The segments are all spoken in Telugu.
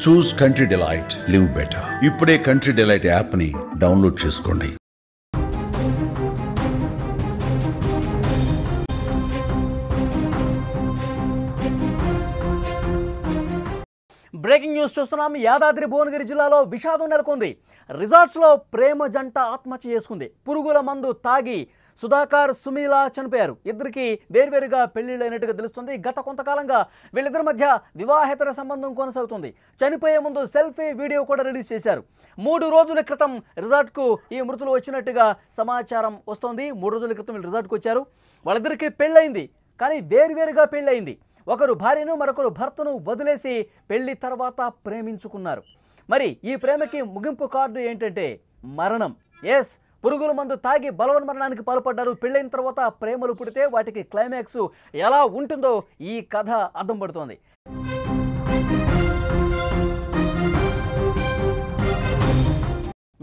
చూస్ కంట్రీ డిలైట్, లివ్ బెటర్. ఇప్పుడే కంట్రీ డిలైట్ యాప్ ని డౌన్లోడ్ చేసుకోండి. బ్రేకింగ్ న్యూస్ చూస్తున్నాం. యాదాద్రి భువనగిరి జిల్లాలో విషాదం నెలకొంది. రిసార్ట్స్లో ప్రేమ జంట ఆత్మహత్య చేసుకుంది. పురుగుల మందు తాగి సుధాకర్, సుమీల చనిపోయారు. ఇద్దరికి వేర్వేరుగా పెళ్లిళ్ళైనట్టుగా తెలుస్తుంది. గత కొంతకాలంగా వీళ్ళిద్దరి మధ్య వివాహేతర సంబంధం కొనసాగుతుంది. చనిపోయే ముందు సెల్ఫీ వీడియో కూడా రిలీజ్ చేశారు. 3 రోజుల క్రితం రిసార్ట్కు ఈ మృతులు వచ్చినట్టుగా సమాచారం వస్తోంది. 3 రోజుల క్రితం వీళ్ళు రిసార్ట్కు వచ్చారు. వాళ్ళిద్దరికి పెళ్ళయింది, కానీ వేర్వేరుగా పెళ్ళయింది. ఒకరు భార్యను, మరొకరు భర్తను వదిలేసి పెళ్లి తర్వాత ప్రేమించుకున్నారు. మరి ఈ ప్రేమకి ముగింపు కార్డు ఏంటంటే మరణం. ఎస్, పురుగుల మందు తాగి బలవన్మరణానికి పాల్పడ్డారు. పెళ్ళైన తర్వాత ప్రేమలు పుడితే వాటికి క్లైమాక్స్ ఎలా ఉంటుందో ఈ కథ అర్థం పడుతోంది.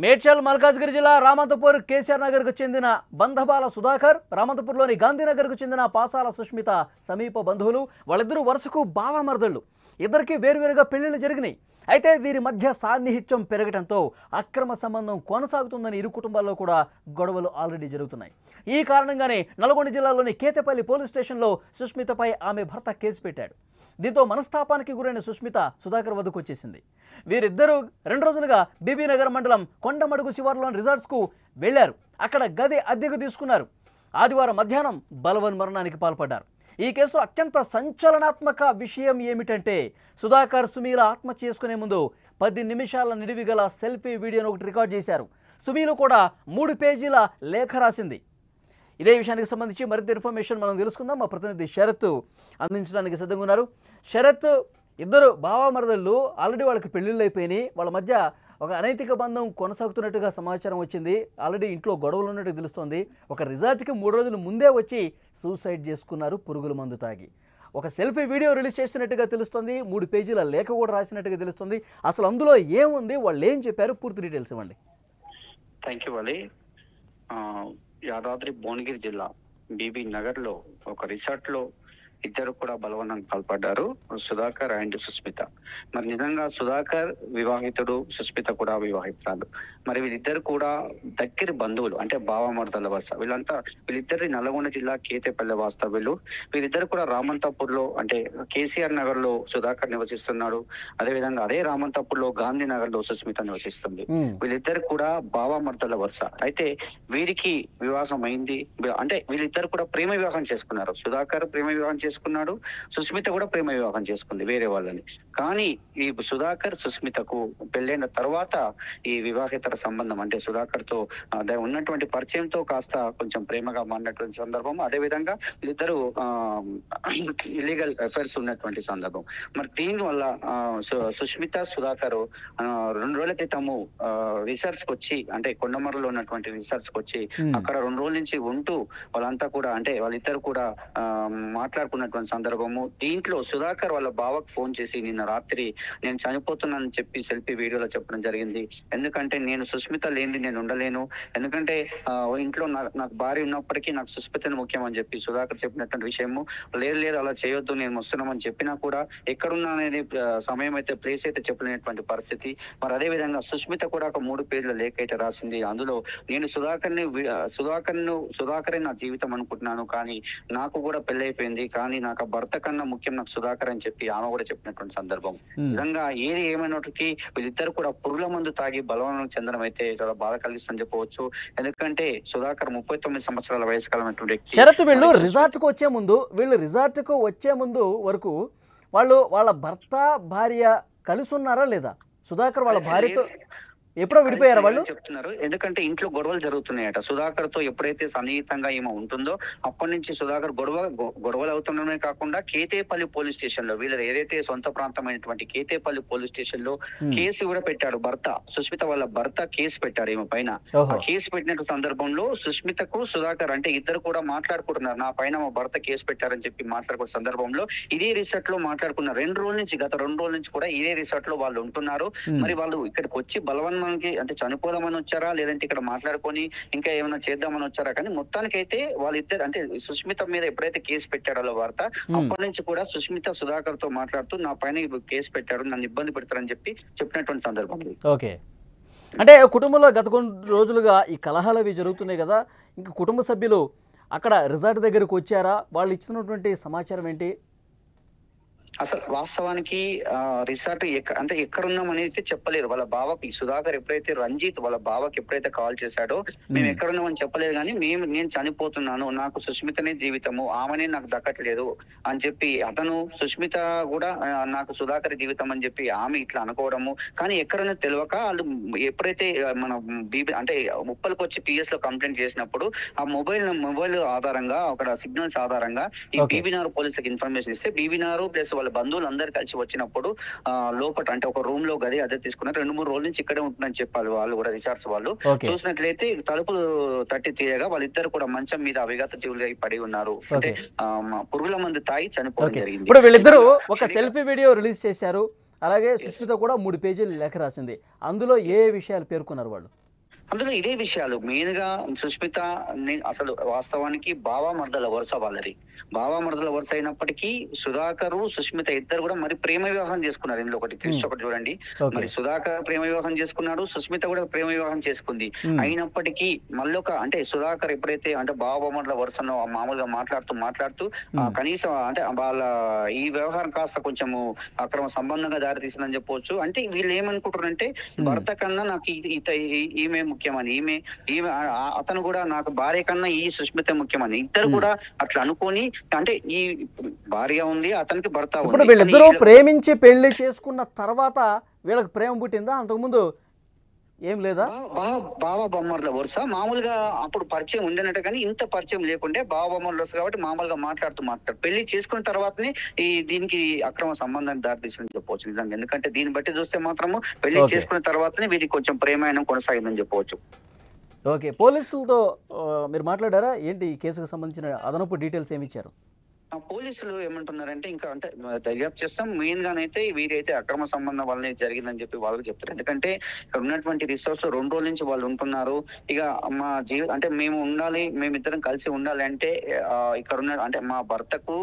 మేడ్చల్ మల్కాజ్గిరి జిల్లా రామంతపూర్ కేసీఆర్ నగర్కు చెందిన బంధబాల సుధాకర్, రామంతపూర్లోని గాంధీనగర్కు చెందిన పాసాల సుష్మిత సమీప బంధువులు. వాళ్ళిద్దరూ వరుసకు బావమరదళ్ళు. ఇద్దరికి వేరువేరుగా పెళ్లిళ్ళు జరిగినాయి. అయితే వీరి మధ్య సాన్నిహిత్యం పెరగడంతో అక్రమ సంబంధం కొనసాగుతుందని ఇరు కుటుంబాల్లో కూడా గొడవలు ఆల్రెడీ జరుగుతున్నాయి. ఈ కారణంగానే నల్గొండ జిల్లాలోని కేతపల్లి పోలీస్ స్టేషన్లో సుష్మితపై ఆమె భర్త కేసు పెట్టాడు. దీంతో మనస్తాపానికి గురైన సుష్మిత సుధాకర్ వద్దకు వచ్చేసింది. వీరిద్దరూ 2 రోజులుగా బీబీనగర్ మండలం కొండమడుగు శివారులోని రిసార్ట్స్కు వెళ్లారు. అక్కడ గది అద్దెకు తీసుకున్నారు. ఆదివారం మధ్యాహ్నం బలవన్మరణానికి పాల్పడ్డారు. ఈ కేసులో అత్యంత సంచలనాత్మక విషయం ఏమిటంటే సుధాకర్, సుమీల ఆత్మహత్య చేసుకునే ముందు 10 నిమిషాల నిడివి గల సెల్ఫీ వీడియోను ఒకటి రికార్డ్ చేశారు. సుమీలు కూడా 3 పేజీల లేఖ రాసింది. ఇదే విషయానికి సంబంధించి మరింత ఇన్ఫర్మేషన్ మనం తెలుసుకుందాం. మా ప్రతినిధి శరత్ అందించడానికి సిద్ధంగా ఉన్నారు. శరత్, ఇద్దరు బావమరదళ్ళు ఆల్రెడీ వాళ్ళకి పెళ్లిళ్ళు అయిపోయినాయి. వాళ్ళ మధ్య ఒక అనైతిక బంధం కొనసాగుతున్నట్టుగా సమాచారం వచ్చింది. ఆల్రెడీ ఇంట్లో గొడవలు ఉన్నట్టు తెలుస్తోంది. ఒక రిసార్ట్కి 3 రోజుల ముందే వచ్చి సూసైడ్ చేసుకున్నారు పురుగుల మందు తాగి. ఒక సెల్ఫీ వీడియో రిలీజ్ చేసినట్టుగా తెలుస్తుంది. 3 పేజీల లేఖ కూడా రాసినట్టుగా తెలుస్తుంది. అసలు అందులో ఏముంది, వాళ్ళు ఏం చెప్పారు, పూర్తి డీటెయిల్స్ ఇవ్వండి. థ్యాంక్ యూ వాలి. యాదాద్రి భువనగిరి జిల్లా బీబీ నగర్ లో ఒక రిసార్ట్ లో ఇద్దరు కూడా బలవన్నానికి పాల్పడ్డారు, సుధాకర్ అండ్ సుస్మిత. మరి నిజంగా సుధాకర్ వివాహితుడు, సుస్మిత కూడా వివాహితురాలు. మరి వీళ్ళిద్దరు కూడా దగ్గర బంధువులు, అంటే బావమరదల వరుస. వీళ్ళిద్దరిది నల్గొండ జిల్లా కేతేపల్లి వాస్తవ్యులు. వీళ్ళిద్దరు కూడా రామంతాపూర్ లో, అంటే కేసీఆర్ నగర్ లో సుధాకర్ నివసిస్తున్నాడు. అదే విధంగా అదే రామంతాపూర్ లో గాంధీ నగర్ లో సుస్మిత నివసిస్తుంది. వీళ్ళిద్దరు కూడా బావమరదల వరుస. అయితే వీరికి వివాహం అయింది, అంటే వీళ్ళిద్దరు కూడా ప్రేమ వివాహం చేసుకున్నారు. సుధాకర్ ప్రేమ వివాహం చేసుకున్నాడు, సుస్మిత కూడా ప్రేమ వివాహం చేసుకుంది వేరే వాళ్ళని. కానీ ఈ సుధాకర్ సుస్మితకు పెళ్ళైన తర్వాత ఈ వివాహేతర సంబంధం, అంటే సుధాకర్ తో ఉన్నటువంటి పరిచయంతో కాస్త కొంచెం ప్రేమగా మారినటువంటి సందర్భం. అదే విధంగా వీళ్ళిద్దరు ఇల్లీగల్ అఫైర్స్ ఉన్నటువంటి సందర్భం. మరి దీని వల్ల సుస్మిత, సుధాకర్ 2 రోజుల క్రితము రిసార్ట్స్ కి వచ్చి, అంటే కొండమర్రులో ఉన్నటువంటి రిసార్ట్స్ కి వచ్చి అక్కడ 2 రోజుల నుంచి ఉంటూ వాళ్ళంతా కూడా, అంటే వాళ్ళిద్దరు కూడా మాట్లాడుకున్నటువంటి సందర్భము. దీంట్లో సుధాకర్ వాళ్ళ బావకు ఫోన్ చేసి నిన్న రాత్రి నేను చనిపోతున్నానని చెప్పి సెల్ఫీ వీడియోలో చెప్పడం జరిగింది. ఎందుకంటే నేను సుస్మిత లేనిది నేను ఉండలేను, ఎందుకంటే ఇంట్లో నాకు భార్య ఉన్నప్పటికీ నాకు సుస్మితను ముఖ్యం అని చెప్పి సుధాకర్ చెప్పినటువంటి విషయము. లేదు అలా చేయొద్దు, నేను వస్తున్నామని చెప్పినా కూడా ఎక్కడున్నా అనేది సమయం అయితే, ప్లేస్ అయితే చెప్పలేనటువంటి పరిస్థితి. మరి అదే విధంగా సుస్మిత కూడా ఒక 3 పేజీల లేఖ అయితే రాసింది. అందులో నేను సుధాకరే నా జీవితం అనుకుంటున్నాను, కానీ నాకు కూడా పెళ్ళైపోయింది, కానీ నాకు భర్త కన్నా ముఖ్యం నాకు సుధాకర్ అని చెప్పి ఆమె కూడా చెప్పినటువంటి సందర్భం. నిజంగా ఏది ఏమైనప్పటికీ వీళ్ళిద్దరు కూడా పురుగుల మందు తాగి బలవనం చెందడం అయితే చాలా బాధ కలిగిస్తుందని చెప్పవచ్చు. ఎందుకంటే సుధాకర్ 39 సంవత్సరాల వయసు కలిగినటువంటి వ్యక్తి. శరత్, వీళ్ళు రిసార్ట్కు వచ్చే ముందు వరకు వాళ్ళ భర్త భార్య కలిసి ఉన్నారా లేదా? సుధాకర్ వాళ్ళ భార్యతో ఎప్పుడో విడిపోయారు వాళ్ళు చెప్తున్నారు. ఎందుకంటే ఇంట్లో గొడవలు జరుగుతున్నాయట. సుధాకర్ తో ఎప్పుడైతే సన్నిహితంగా ఏమో ఉంటుందో అప్పటి నుంచి సుధాకర్ గొడవలు అవుతుండడమే కాకుండా కేతేపల్లి పోలీస్ స్టేషన్ లో, వీళ్ళ ఏదైతే సొంత ప్రాంతమైనటువంటి కేతేపల్లి పోలీస్ స్టేషన్ లో కేసు కూడా పెట్టాడు భర్త. సుస్మిత వాళ్ళ భర్త కేసు పెట్టాడు ఏమో పైన. ఆ కేసు పెట్టిన సందర్భంలో సుస్మితకు సుధాకర్, అంటే ఇద్దరు కూడా మాట్లాడుకుంటున్నారు, నా పైన మా భర్త కేసు పెట్టారని చెప్పి మాట్లాడుకున్న సందర్భంలో ఇదే రిసార్ట్ లో మాట్లాడుకున్నారు. గత 2 రోజుల నుంచి కూడా ఇదే రిసార్ట్ లో వాళ్ళు ఉంటున్నారు. మరి వాళ్ళు ఇక్కడికి వచ్చి బలవన్ మనకి అంటే చనిపోదామని వచ్చారా, లేదంటే ఇక్కడ మాట్లాడుకొని ఇంకా ఏమైనా చేద్దామని వచ్చారా, కానీ మొత్తానికైతే వాళ్ళిద్దరు అంటే సుష్మిత మీద ఎప్పుడైతే కేసు పెట్టాడో వార్త, అప్పటి నుంచి కూడా సుష్మిత సుధాకర్ తో మాట్లాడుతూ నా పైన కేసు పెట్టారు, నన్ను ఇబ్బంది పెడతారని చెప్పి చెప్పినటువంటి సందర్భం. ఓకే, అంటే కుటుంబంలో గత కొన్ని రోజులుగా ఈ కలహాలు అవి జరుగుతున్నాయి కదా, ఇంకా కుటుంబ సభ్యులు అక్కడ రిసార్ట్ దగ్గరకు వచ్చారా, వాళ్ళు ఇచ్చినటువంటి సమాచారం ఏంటి? అసలు వాస్తవానికి రిసార్ట్ అంటే ఎక్కడున్నాం అనేది చెప్పలేదు. వాళ్ళ బావకి సుధాకర్ ఎప్పుడైతే రంజిత్ వాళ్ళ బావకి ఎప్పుడైతే కాల్ చేశాడో మేము ఎక్కడున్నామని చెప్పలేదు, కానీ నేను చనిపోతున్నాను, నాకు సుష్మితనే జీవితము, ఆమెనే నాకు దక్కట్లేదు అని చెప్పి అతను, సుష్మిత కూడా నాకు సుధాకర్ జీవితం అని చెప్పి ఆమె ఇట్లా అనుకోవడము, కానీ ఎక్కడనే తెలియక వాళ్ళు ఎప్పుడైతే మన అంటే ముప్పలకు వచ్చి పిఎస్ లో కంప్లైంట్ చేసినప్పుడు ఆ మొబైల్ ఆధారంగా అక్కడ సిగ్నల్స్ ఆధారంగా ఈ బీబీనార్ పోలీసులకు ఇన్ఫర్మేషన్ ఇస్తే బీబీనార్ ప్లస్ వాళ్ళ బంధువులు అందరు కలిసి వచ్చినప్పుడు లోపల అంటే ఒక రూమ్ లో గది అదే తీసుకున్నారు. 2-3 రోజుల నుంచి ఇక్కడే ఉంటుందని చెప్పాలి వాళ్ళు కూడా, రిసార్ట్స్ వాళ్ళు. చూసినట్లయితే తలుపులు తట్టి తీయగా వాళ్ళిద్దరు కూడా మంచం మీద అవిగత జీవులు పడి ఉన్నారు, అంటే పురుగుల మందు తాగి చనిపోవడం జరిగింది. ఇప్పుడు వీళ్ళిద్దరూ ఒక సెల్ఫీ వీడియో రిలీజ్ చేశారు, అలాగే సుష్మిత కూడా 3 పేజీలు లేఖ రాసింది. అందులో ఏ విషయాలు పేర్కొన్నారు వాళ్ళు? అందులో ఇదే విషయాలు మెయిన్ గా. సుష్మిత అసలు వాస్తవానికి బావా మర్దల వరుస వాళ్ళది. బావా మర్దల వరుస అయినప్పటికీ సుధాకర్ సుష్మిత ఇద్దరు కూడా మరి ప్రేమ వివాహం చేసుకున్నారు. ఇందులో ఒకటి చూడండి, మరి సుధాకర్ ప్రేమ వివాహం చేసుకున్నాడు, సుష్మిత కూడా ప్రేమ వివాహం చేసుకుంది. అయినప్పటికీ మళ్ళొక అంటే సుధాకర్ ఎప్పుడైతే అంటే బావా మర్దల వరుసను మామూలుగా మాట్లాడుతూ కనీసం అంటే వాళ్ళ ఈ వ్యవహారం కాస్త కొంచెము అక్రమ సంబంధంగా దారితీసిందని చెప్పవచ్చు. అంటే వీళ్ళు ఏమనుకుంటారంటే భర్త కన్నా నాకు ఈమె ముఖ్యమని, ఈమె అతను కూడా నాకు భార్య కన్నా ఈ సుష్మిత ముఖ్యమని ఇద్దరు కూడా అట్లా అనుకొని, అంటే ఈ భార్య ఉంది అతనికి భర్త ఉంది. ఇప్పుడు వీళ్ళిద్దరూ ప్రేమించి పెళ్లి చేసుకున్న తర్వాత వీళ్ళకి ప్రేమ పుట్టిందా? అంతకుముందు ఏం లేదా? బావ బొమ్మర్ల వరుస మామూలుగా అప్పుడు పరిచయం ఉండేనట్టు, కానీ ఇంత పరిచయం లేకుంటే బావ బొమ్మర్ల వరుస కాబట్టి మామూలుగా మాట్లాడుతూ పెళ్లి చేసుకున్న తర్వాతనే దీనికి అక్రమ సంబంధాన్ని దారితీసిందని చెప్పవచ్చు నిజంగా. ఎందుకంటే దీన్ని బట్టి చూస్తే మాత్రము పెళ్లి చేసుకున్న తర్వాతనే వీరికి కొంచెం ప్రేమాయణం కొనసాగిందని చెప్పవచ్చు. ఓకే, పోలీసులతో మీరు మాట్లాడారా? ఏంటి ఈ కేసుకు సంబంధించిన అదనపు డీటెయిల్స్ ఏమి ఇచ్చారు? పోలీసులు ఏమంటున్నారంటే ఇంకా అంటే దర్యాప్తు చేస్తాం, మెయిన్ గానైతే వీరైతే అక్రమ సంబంధం వల్లనే జరిగిందని చెప్పి వాళ్ళకి చెప్తారు. ఎందుకంటే ఇక్కడ ఉన్నటువంటి రిసార్ట్స్ లో 2 రోజుల నుంచి వాళ్ళు ఉంటున్నారు. ఇక మా అంటే మేమిద్దరం కలిసి ఉండాలి అంటే ఇక్కడ ఉన్న అంటే మా భర్తకు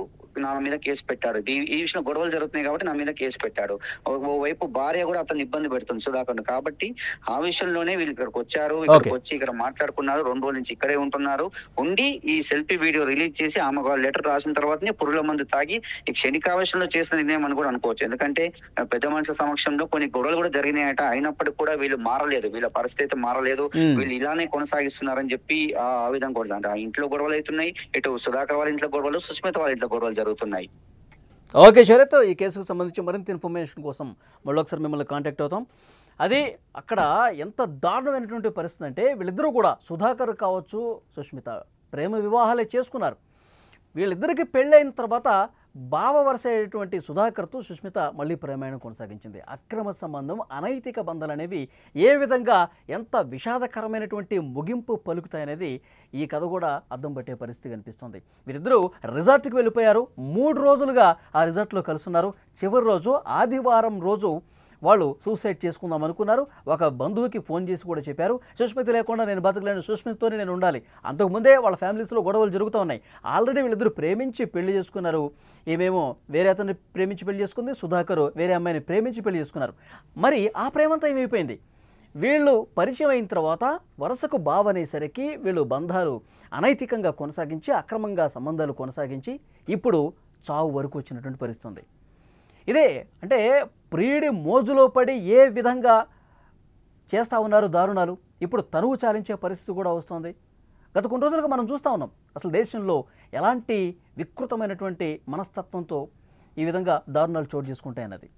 నా మీద కేసు పెట్టాడు, ఈ విషయంలో గొడవలు జరుగుతున్నాయి కాబట్టి నా మీద కేసు పెట్టాడు. ఓవైపు భార్య కూడా అతను ఇబ్బంది పెడుతుంది సుధాకర్, కాబట్టి ఆ విషయంలోనే వీళ్ళు ఇక్కడికి వచ్చారు. ఇక్కడికి వచ్చి ఇక్కడ మాట్లాడుకున్నారు, 2 రోజుల నుంచి ఇక్కడే ఉంటున్నారు. ఉండి ఈ సెల్ఫీ వీడియో రిలీజ్ చేసి ఆమె లెటర్ రాసిన తర్వాతనే పురుగుల మందు తాగి ఈ క్షణికావేశంలో చేసిన నిర్ణయం అని కూడా అనుకోవచ్చు. ఎందుకంటే పెద్ద మనుషుల సమక్షంలో కొన్ని గొడవలు కూడా జరిగినాయట, అయినప్పటికీ కూడా వీళ్ళు మారలేదు, వీళ్ళ పరిస్థితి మారలేదు, వీళ్ళు ఇలానే కొనసాగిస్తున్నారని చెప్పి ఆ విధంగా కూడా అంటే ఆ ఇంట్లో గొడవలు అవుతున్నాయి, ఇటు సుధాకర్ వాళ్ళ ఇంట్లో గొడవలు, సుష్మిత వాళ్ళ ఇంట్లో గొడవలు జరుగుతున్నాయి. ఓకే శరత్, ఈ కేసుకు సంబంధించి మరింత ఇన్ఫర్మేషన్ కోసం మళ్ళీ ఒకసారి మిమ్మల్ని కాంటాక్ట్ అవుతాం. అది అక్కడ ఎంత దారుణమైనటువంటి పరిస్థితి అంటే వీళ్ళిద్దరూ కూడా సుధాకర్ కావచ్చు సుష్మిత ప్రేమ వివాహాలే చేసుకున్నారు. వీళ్ళిద్దరికి పెళ్ళైన తర్వాత బావ వరుస అయినటువంటి సుధాకర్తో సుష్మిత మళ్ళీ ప్రేమాయణం కొనసాగించింది. అక్రమ సంబంధం, అనైతిక బంధాలు అనేవి ఏ విధంగా ఎంత విషాదకరమైనటువంటి ముగింపు పలుకుతాయనేది ఈ కథ కూడా అద్దం పట్టే పరిస్థితి కనిపిస్తుంది. వీరిద్దరూ రిసార్ట్కి వెళ్ళిపోయారు, 3 రోజులుగా ఆ రిసార్ట్లో కలుస్తున్నారు. చివరి రోజు ఆదివారం రోజు వాళ్ళు సూసైడ్ చేసుకుందాం అనుకున్నారు. ఒక బంధువుకి ఫోన్ చేసి కూడా చెప్పారు, సుష్మిత లేకుండా నేను బతకలేను, సుష్మితతోనే నేను ఉండాలి. అంతకుముందే వాళ్ళ ఫ్యామిలీస్లో గొడవలు జరుగుతూ ఉన్నాయి. ఆల్రెడీ వీళ్ళిద్దరూ ప్రేమించి పెళ్లి చేసుకున్నారు. ఏమేమో వేరే అతన్ని ప్రేమించి పెళ్లి చేసుకుంది, సుధాకర్ వేరే అమ్మాయిని ప్రేమించి పెళ్లి చేసుకున్నారు. మరి ఆ ప్రేమంతా ఏమైపోయింది? వీళ్ళు పరిచయం అయిన తర్వాత వరుసకు బావనేసరికి వీళ్ళు బంధాలు అనైతికంగా కొనసాగించి అక్రమంగా సంబంధాలు కొనసాగించి ఇప్పుడు చావు వరకు వచ్చినటువంటి పరిస్థితి. ఇదే అంటే ప్రియుడి మోజులో పడి ఏ విధంగా చేస్తూ ఉన్నారు దారుణాలు, ఇప్పుడు తనువు చాలించే పరిస్థితి కూడా వస్తుంది. గత కొన్ని రోజులుగా మనం చూస్తూ ఉన్నాం అసలు దేశంలో ఎలాంటి వికృతమైనటువంటి మనస్తత్వంతో ఈ విధంగా దారుణాలు చోటు చేసుకుంటాయన్నది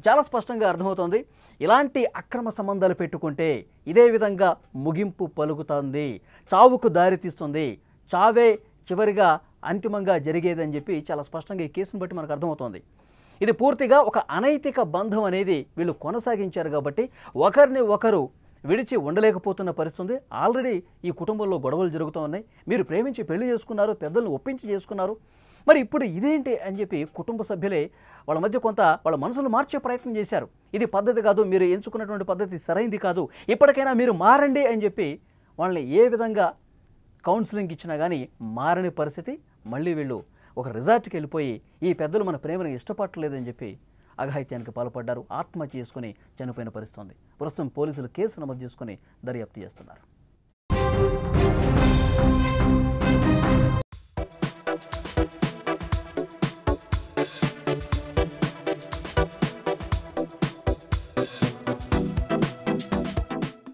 చాలా స్పష్టంగా అర్థమవుతోంది. ఇలాంటి అక్రమ సంబంధాలు పెట్టుకుంటే ఇదే విధంగా ముగింపు పలుకుతుంది, చావుకు దారితీస్తుంది, చావే చివరిగా అంతిమంగా జరిగేదని చెప్పి చాలా స్పష్టంగా ఈ కేసును బట్టి మనకు అర్థమవుతోంది. ఇది పూర్తిగా ఒక అనైతిక బంధం అనేది వీళ్ళు కొనసాగించారు కాబట్టి ఒకరిని ఒకరు విడిచి ఉండలేకపోతున్న పరిస్థితి. ఆల్రెడీ ఈ కుటుంబంలో గొడవలు జరుగుతూ ఉన్నాయి. మీరు ప్రేమించి పెళ్లి చేసుకున్నారు, పెద్దలను ఒప్పించి చేసుకున్నారు, మరి ఇప్పుడు ఇదేంటి అని చెప్పి కుటుంబ సభ్యులే వాళ్ళ మధ్య కొంత వాళ్ళ మనసులు మార్చే ప్రయత్నం చేశారు. ఇది పద్ధతి కాదు, మీరు ఎంచుకున్నటువంటి పద్ధతి సరైంది కాదు, ఇప్పటికైనా మీరు మారండి అని చెప్పి వాళ్ళని ఏ విధంగా కౌన్సిలింగ్ ఇచ్చినా కానీ మారని పరిస్థితి. మళ్ళీ వీళ్ళు ఒక రిసార్ట్కి వెళ్ళిపోయి ఈ పెద్దలు మన ప్రేమను ఇష్టపడలేదని చెప్పి అఘాయిత్యానికి పాల్పడ్డారు. ఆత్మహత్య చేసుకుని చనిపోయిన పరిస్థితి ఉంది. ప్రస్తుతం పోలీసులు కేసు నమోదు చేసుకుని దర్యాప్తు చేస్తున్నారు.